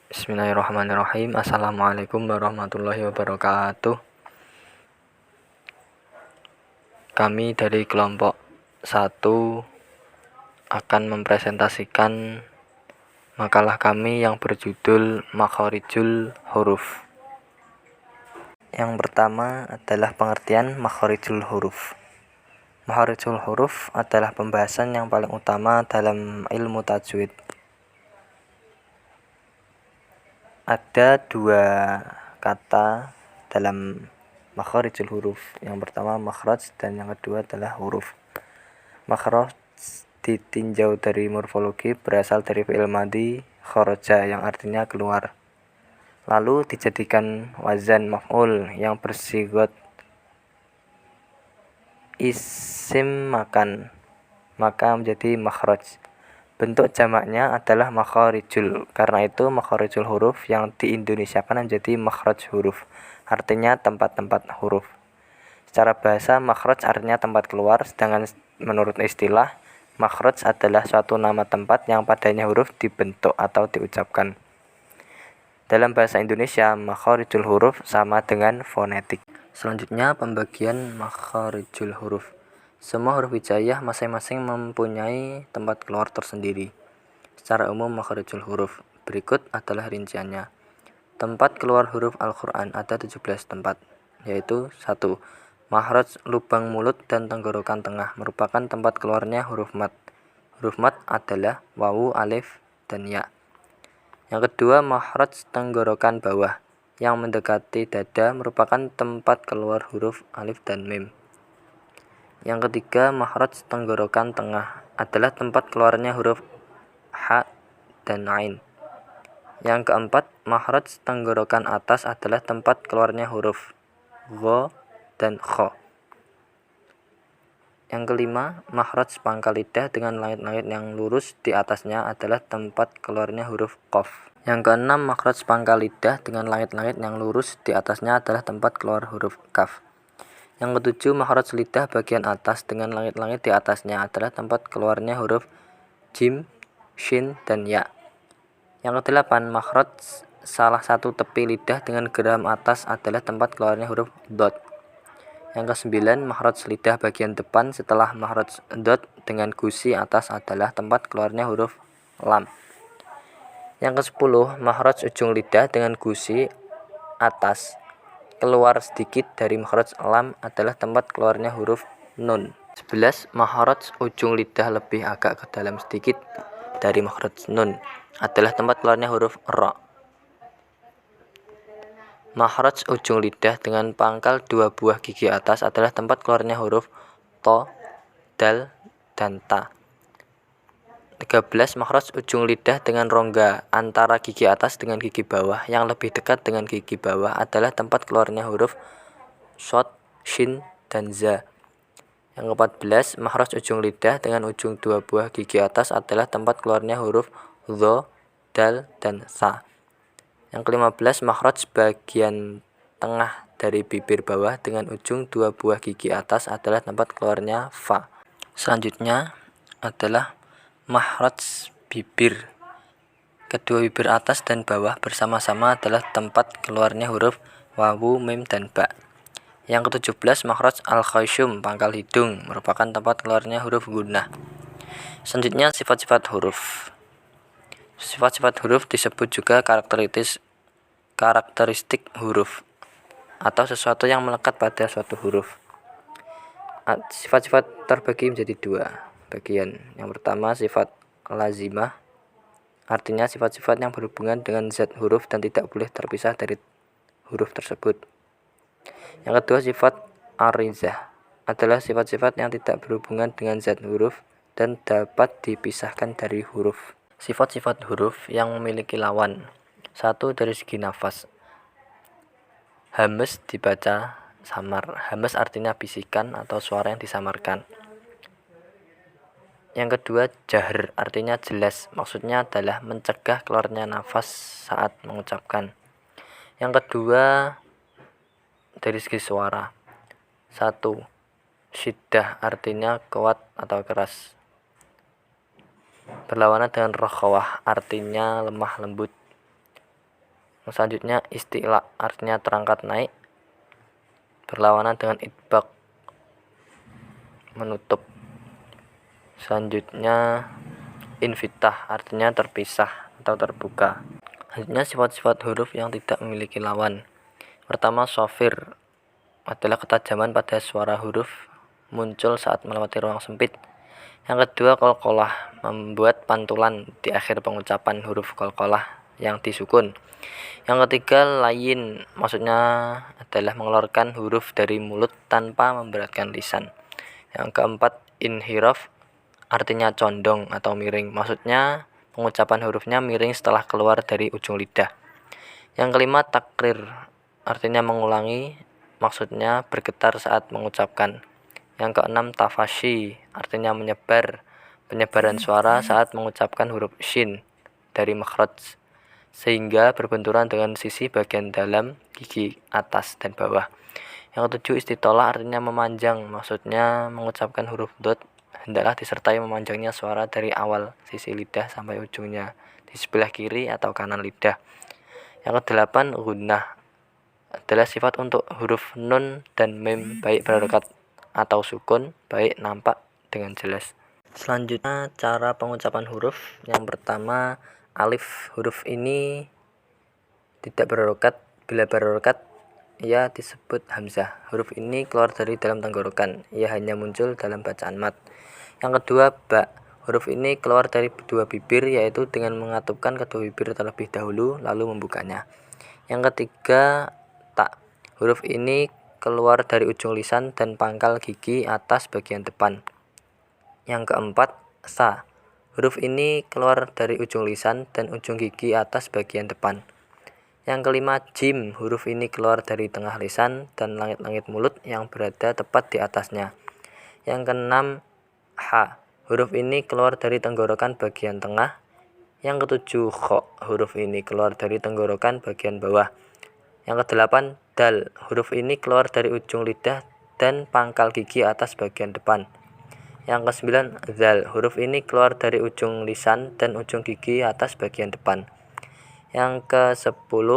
Bismillahirrahmanirrahim. Assalamualaikum warahmatullahi wabarakatuh. Kami dari kelompok 1 akan mempresentasikan makalah kami yang berjudul Makhorijul Huruf. Yang pertama adalah pengertian makhorijul huruf. Makhorijul huruf adalah pembahasan yang paling utama dalam ilmu tajwid. Ada dua kata dalam makhorijul huruf. Yang pertama makhraj dan yang kedua adalah huruf. Makhraj ditinjau dari morfologi berasal dari fi'il madhi kharaja yang artinya keluar. Lalu dijadikan wazan maf'ul yang bersigot isim makan, maka menjadi makhraj. Bentuk jamaknya adalah makhorijul. Karena itu makhorijul huruf yang diindonesiakan menjadi makhraj huruf, artinya tempat-tempat huruf. Secara bahasa makhraj artinya tempat keluar, sedangkan menurut istilah makhraj adalah suatu nama tempat yang padanya huruf dibentuk atau diucapkan. Dalam bahasa Indonesia, makhorijul huruf sama dengan fonetik. Selanjutnya pembagian makhorijul huruf. Semua huruf hijaiyah masing-masing mempunyai tempat keluar tersendiri. Secara umum makhorijul huruf berikut adalah rinciannya. Tempat keluar huruf Al-Quran ada 17 tempat, yaitu 1. Makhraj lubang mulut dan tenggorokan tengah merupakan tempat keluarnya huruf mad. Huruf mad adalah wawu, alif, dan ya. Yang kedua, makhraj tenggorokan bawah yang mendekati dada merupakan tempat keluar huruf alif dan mim. Yang ketiga, makhraj tenggorokan tengah adalah tempat keluarnya huruf ha dan ain. Yang keempat, makhraj tenggorokan atas adalah tempat keluarnya huruf gha dan kha. Yang kelima, makhraj pangkal lidah dengan langit-langit yang lurus di atasnya adalah tempat keluarnya huruf qaf. Yang keenam, makhraj pangkal lidah dengan langit-langit yang lurus di atasnya adalah tempat keluar huruf kaf. Yang ketujuh, makhraj lidah bagian atas dengan langit-langit di atasnya adalah tempat keluarnya huruf jim, shin, dan ya. Yang kedelapan, makhraj salah satu tepi lidah dengan geram atas adalah tempat keluarnya huruf dot. Yang kesembilan, makhraj lidah bagian depan setelah makhraj dot dengan gusi atas adalah tempat keluarnya huruf lam. Yang kesepuluh, makhraj ujung lidah dengan gusi atas keluar sedikit dari makhraj lam adalah tempat keluarnya huruf nun. 11. Makhraj ujung lidah lebih agak ke dalam sedikit dari makhraj nun adalah tempat keluarnya huruf ra. Makhraj ujung lidah dengan pangkal dua buah gigi atas adalah tempat keluarnya huruf to, dal, dan ta. 13. Makhraj ujung lidah dengan rongga antara gigi atas dengan gigi bawah yang lebih dekat dengan gigi bawah adalah tempat keluarnya huruf shod, shin, dan za. Yang ke-14, makhraj ujung lidah dengan ujung dua buah gigi atas adalah tempat keluarnya huruf dho, dal, dan sa. Yang ke-15, makhraj bagian tengah dari bibir bawah dengan ujung dua buah gigi atas adalah tempat keluarnya fa. Selanjutnya adalah makhraj bibir. Kedua bibir atas dan bawah bersama-sama adalah tempat keluarnya huruf wawu, mim, dan ba. Yang ke-17, makhraj al-khayshum, pangkal hidung, merupakan tempat keluarnya huruf gunnah. Selanjutnya sifat-sifat huruf. Sifat-sifat huruf disebut juga karakteristik huruf atau sesuatu yang melekat pada suatu huruf. Sifat-sifat terbagi menjadi dua bagian. Yang pertama, sifat lazimah, artinya sifat-sifat yang berhubungan dengan zat huruf dan tidak boleh terpisah dari huruf tersebut. Yang kedua, sifat arizah, adalah sifat-sifat yang tidak berhubungan dengan zat huruf dan dapat dipisahkan dari huruf. Sifat-sifat huruf yang memiliki lawan. 1. Dari segi nafas. Hamas dibaca samar. Hamas artinya bisikan atau suara yang disamarkan. Yang kedua, jahr, artinya jelas. Maksudnya adalah mencegah keluarnya nafas saat mengucapkan. Yang kedua, dari segi suara. 1. Syiddah, artinya kuat atau keras. Berlawanan dengan rokhawah, artinya lemah lembut. Selanjutnya isti'la artinya terangkat naik, berlawanan dengan itbaq, menutup. Selanjutnya infitah artinya terpisah atau terbuka. Selanjutnya sifat-sifat huruf yang tidak memiliki lawan. Pertama, shafir adalah ketajaman pada suara huruf muncul saat melewati ruang sempit. Yang kedua, qalqalah membuat pantulan di akhir pengucapan huruf qalqalah yang disukun. Yang ketiga, layin maksudnya adalah mengeluarkan huruf dari mulut tanpa memberatkan lisan. Yang keempat, inhiraf artinya condong atau miring, maksudnya pengucapan hurufnya miring setelah keluar dari ujung lidah. Yang kelima, takrir artinya mengulangi, maksudnya bergetar saat mengucapkan. Yang keenam, tafashi artinya menyebar, penyebaran suara saat mengucapkan huruf shin dari makhraj sehingga berbenturan dengan sisi bagian dalam gigi atas dan bawah. Yang ketujuh, istitolah artinya memanjang, maksudnya mengucapkan huruf dot hendaklah disertai memanjangnya suara dari awal sisi lidah sampai ujungnya di sebelah kiri atau kanan lidah. Yang kedelapan, gunnah adalah sifat untuk huruf nun dan mim baik berharokat atau sukun, baik nampak dengan jelas. Selanjutnya cara pengucapan huruf. Yang pertama, alif. Huruf ini tidak berharokat. Bila berharokat, ia disebut hamzah. Huruf ini keluar dari dalam tenggorokan, ia hanya muncul dalam bacaan mat. Yang kedua, ba. Huruf ini keluar dari dua bibir, yaitu dengan mengatupkan kedua bibir terlebih dahulu lalu membukanya. Yang ketiga, ta. Huruf ini keluar dari ujung lisan dan pangkal gigi atas bagian depan. Yang keempat, sa. Huruf ini keluar dari ujung lisan dan ujung gigi atas bagian depan. Yang kelima, jim. Huruf ini keluar dari tengah lisan dan langit-langit mulut yang berada tepat di atasnya. Yang keenam, ha. Huruf ini keluar dari tenggorokan bagian tengah. Yang ketujuh, kho. Huruf ini keluar dari tenggorokan bagian bawah. Yang kedelapan, dal. Huruf ini keluar dari ujung lidah dan pangkal gigi atas bagian depan. Yang kesembilan, zal. Huruf ini keluar dari ujung lisan dan ujung gigi atas bagian depan. Yang ke-10,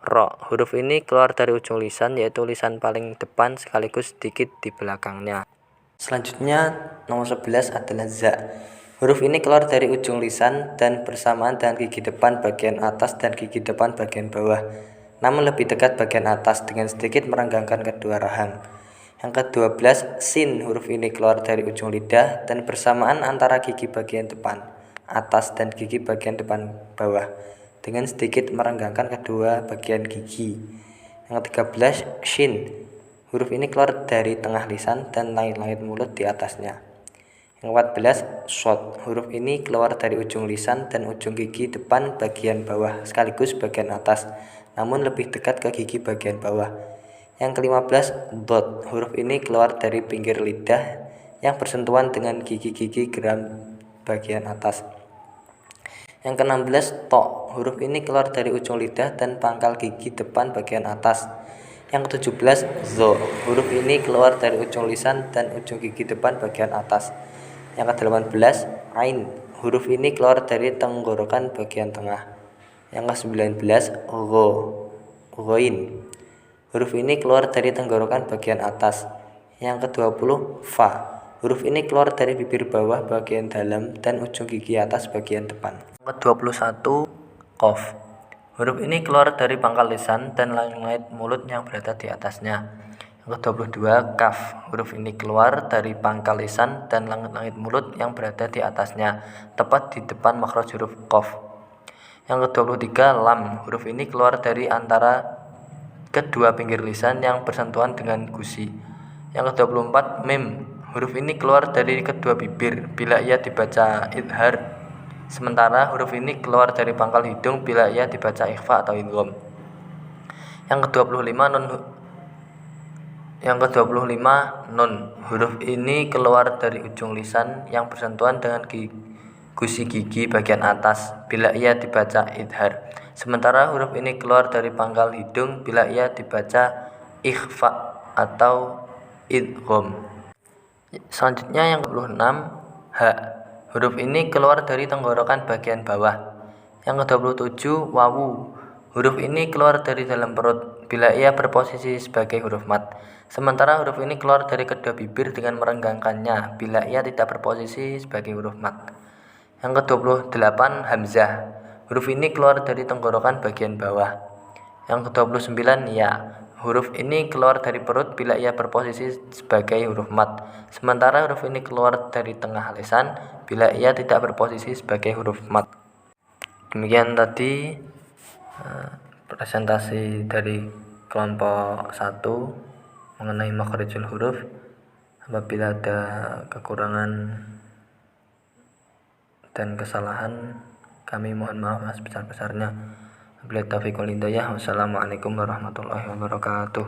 ro. Huruf ini keluar dari ujung lisan, yaitu lisan paling depan sekaligus sedikit di belakangnya. Selanjutnya nomor 11 adalah za. Huruf ini keluar dari ujung lisan dan bersamaan dengan gigi depan bagian atas dan gigi depan bagian bawah, namun lebih dekat bagian atas dengan sedikit merenggangkan kedua rahang. Yang ke-12, sin. Huruf ini keluar dari ujung lidah dan bersamaan antara gigi bagian depan atas dan gigi bagian depan bawah dengan sedikit merenggangkan kedua bagian gigi. Yang ke-13, shin. Huruf ini keluar dari tengah lisan dan langit-langit mulut di atasnya. Yang ke-14, shod. Huruf ini keluar dari ujung lisan dan ujung gigi depan bagian bawah sekaligus bagian atas, namun lebih dekat ke gigi bagian bawah. Yang ke-15, dot. Huruf ini keluar dari pinggir lidah yang bersentuhan dengan gigi-gigi geram bagian atas. Yang ke-16, to. Huruf ini keluar dari ujung lidah dan pangkal gigi depan bagian atas. Yang ke-17, zo. Huruf ini keluar dari ujung lisan dan ujung gigi depan bagian atas. Yang ke-18, ain. Huruf ini keluar dari tenggorokan bagian tengah. Yang ke-19, gho. Ghoin. Huruf ini keluar dari tenggorokan bagian atas. Yang ke-20, fa. Huruf ini keluar dari bibir bawah bagian dalam dan ujung gigi atas bagian depan. Yang ke-21, qaf. Huruf ini keluar dari pangkal lisan dan langit mulut yang berada di atasnya. Yang ke-22, kaf. Huruf ini keluar dari pangkal lisan dan langit-langit mulut yang berada di atasnya, tepat di depan makhraj huruf qaf. Yang ke-23, lam. Huruf ini keluar dari antara kedua pinggir lisan yang bersentuhan dengan gusi. Yang ke-24, mim. Huruf ini keluar dari kedua bibir bila ia dibaca idhar, sementara huruf ini keluar dari pangkal hidung bila ia dibaca ikhfa atau idgham. Yang ke-25, nun. Yang ke-25, nun. Huruf ini keluar dari ujung lisan yang bersentuhan dengan gusi gigi bagian atas bila ia dibaca idhar, sementara huruf ini keluar dari pangkal hidung bila ia dibaca ikhfa atau idgham. Selanjutnya yang ke-26, ha. Huruf ini keluar dari tenggorokan bagian bawah. Yang ke-27, wawu. Huruf ini keluar dari dalam perut bila ia berposisi sebagai huruf mat. Sementara huruf ini keluar dari kedua bibir dengan merenggangkannya bila ia tidak berposisi sebagai huruf mat. Yang ke-28, hamzah. Huruf ini keluar dari tenggorokan bagian bawah. Yang ke-29, ya. Huruf ini keluar dari perut bila ia berposisi sebagai huruf mat. Sementara huruf ini keluar dari tengah lisan bila ia tidak berposisi sebagai huruf mat. Demikian tadi presentasi dari kelompok 1 mengenai makharijul huruf. Apabila ada kekurangan dan kesalahan, kami mohon maaf sebesar-besarnya. Wabillahi taufiq wal hidayah. Wassalamualaikum warahmatullahi wabarakatuh.